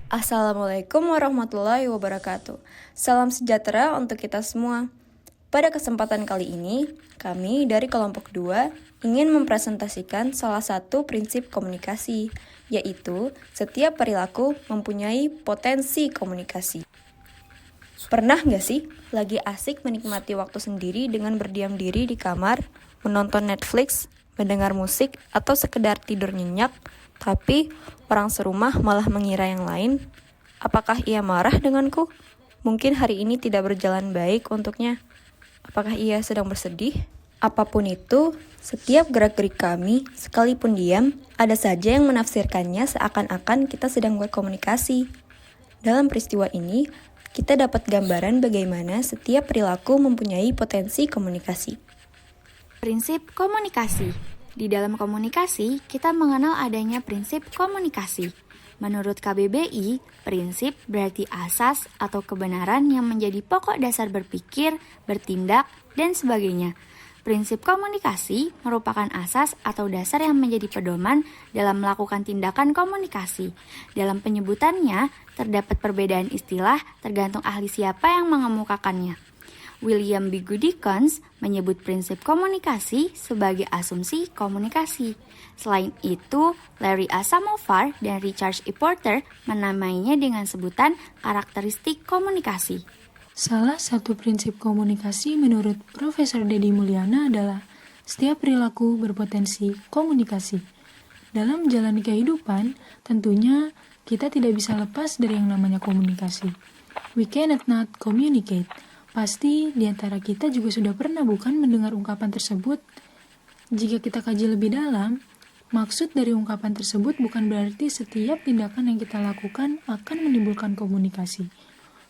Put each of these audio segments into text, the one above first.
Assalamualaikum warahmatullahi wabarakatuh. Salam sejahtera untuk kita semua. Pada kesempatan kali ini, kami dari kelompok 2 ingin mempresentasikan salah satu prinsip komunikasi, yaitu setiap perilaku mempunyai potensi komunikasi. Pernah nggak sih lagi asik menikmati waktu sendiri dengan berdiam diri di kamar, menonton Netflix, mendengar musik, atau sekedar tidur nyenyak, tapi orang serumah malah mengira yang lain? Apakah ia marah denganku? Mungkin hari ini tidak berjalan baik untuknya. Apakah ia sedang bersedih? Apapun itu, setiap gerak-gerik kami, sekalipun diam, ada saja yang menafsirkannya seakan-akan kita sedang berkomunikasi. Dalam peristiwa ini, kita dapat gambaran bagaimana setiap perilaku mempunyai potensi komunikasi. Prinsip komunikasi. Di dalam komunikasi, kita mengenal adanya prinsip komunikasi. Menurut KBBI, prinsip berarti asas atau kebenaran yang menjadi pokok dasar berpikir, bertindak, dan sebagainya. Prinsip komunikasi merupakan asas atau dasar yang menjadi pedoman dalam melakukan tindakan komunikasi. Dalam penyebutannya, terdapat perbedaan istilah tergantung ahli siapa yang mengemukakannya. William B. Goodikons menyebut prinsip komunikasi sebagai asumsi komunikasi. Selain itu, Larry A. Samovar dan Richard E. Porter menamainya dengan sebutan karakteristik komunikasi. Salah satu prinsip komunikasi menurut Profesor Dedi Mulyana adalah setiap perilaku berpotensi komunikasi. Dalam menjalani kehidupan, tentunya kita tidak bisa lepas dari yang namanya komunikasi. We cannot not communicate. Pasti di antara kita juga sudah pernah bukan mendengar ungkapan tersebut. Jika kita kaji lebih dalam, maksud dari ungkapan tersebut bukan berarti setiap tindakan yang kita lakukan akan menimbulkan komunikasi.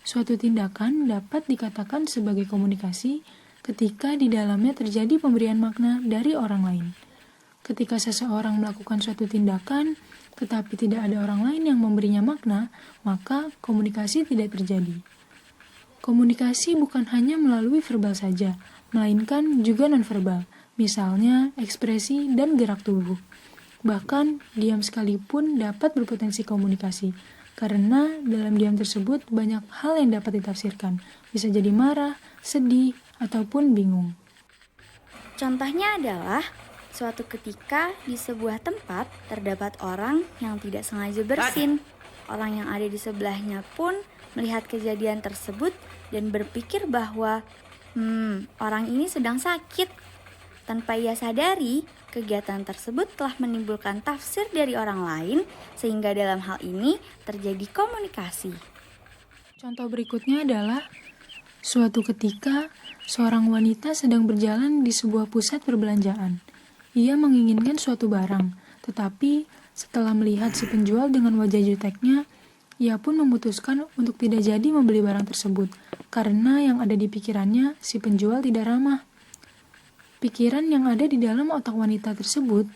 Suatu tindakan dapat dikatakan sebagai komunikasi ketika di dalamnya terjadi pemberian makna dari orang lain. Ketika seseorang melakukan suatu tindakan, tetapi tidak ada orang lain yang memberinya makna, maka komunikasi tidak terjadi. Komunikasi bukan hanya melalui verbal saja, melainkan juga nonverbal, misalnya ekspresi dan gerak tubuh. Bahkan, diam sekalipun dapat berpotensi komunikasi, karena dalam diam tersebut banyak hal yang dapat ditafsirkan, bisa jadi marah, sedih, ataupun bingung. Contohnya adalah, suatu ketika di sebuah tempat terdapat orang yang tidak sengaja bersin. Orang yang ada di sebelahnya pun melihat kejadian tersebut dan berpikir bahwa orang ini sedang sakit. Tanpa ia sadari, kegiatan tersebut telah menimbulkan tafsir dari orang lain sehingga dalam hal ini terjadi komunikasi. Contoh berikutnya adalah suatu ketika seorang wanita sedang berjalan di sebuah pusat perbelanjaan. Ia menginginkan suatu barang, tetapi setelah melihat si penjual dengan wajah juteknya, ia pun memutuskan untuk tidak jadi membeli barang tersebut, karena yang ada di pikirannya si penjual tidak ramah. Pikiran yang ada di dalam otak wanita tersebut,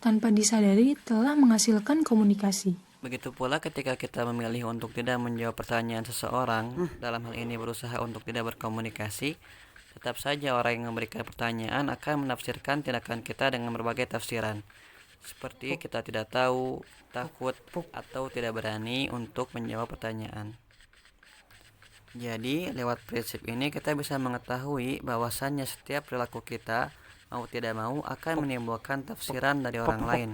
tanpa disadari telah menghasilkan komunikasi. Begitu pula ketika kita memilih untuk tidak menjawab pertanyaan seseorang, dalam hal ini berusaha untuk tidak berkomunikasi, tetap saja orang yang memberikan pertanyaan akan menafsirkan tindakan kita dengan berbagai tafsiran. Seperti kita tidak tahu, takut, atau tidak berani untuk menjawab pertanyaan. Jadi, lewat prinsip ini kita bisa mengetahui bahwasannya setiap perilaku kita, mau tidak mau, akan menimbulkan tafsiran dari orang lain.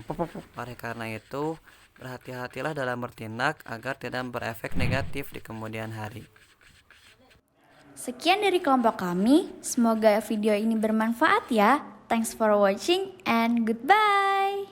Oleh karena itu, berhati-hatilah dalam bertindak agar tidak berefek negatif di kemudian hari. Sekian dari kelompok kami, semoga video ini bermanfaat ya. Thanks for watching and goodbye.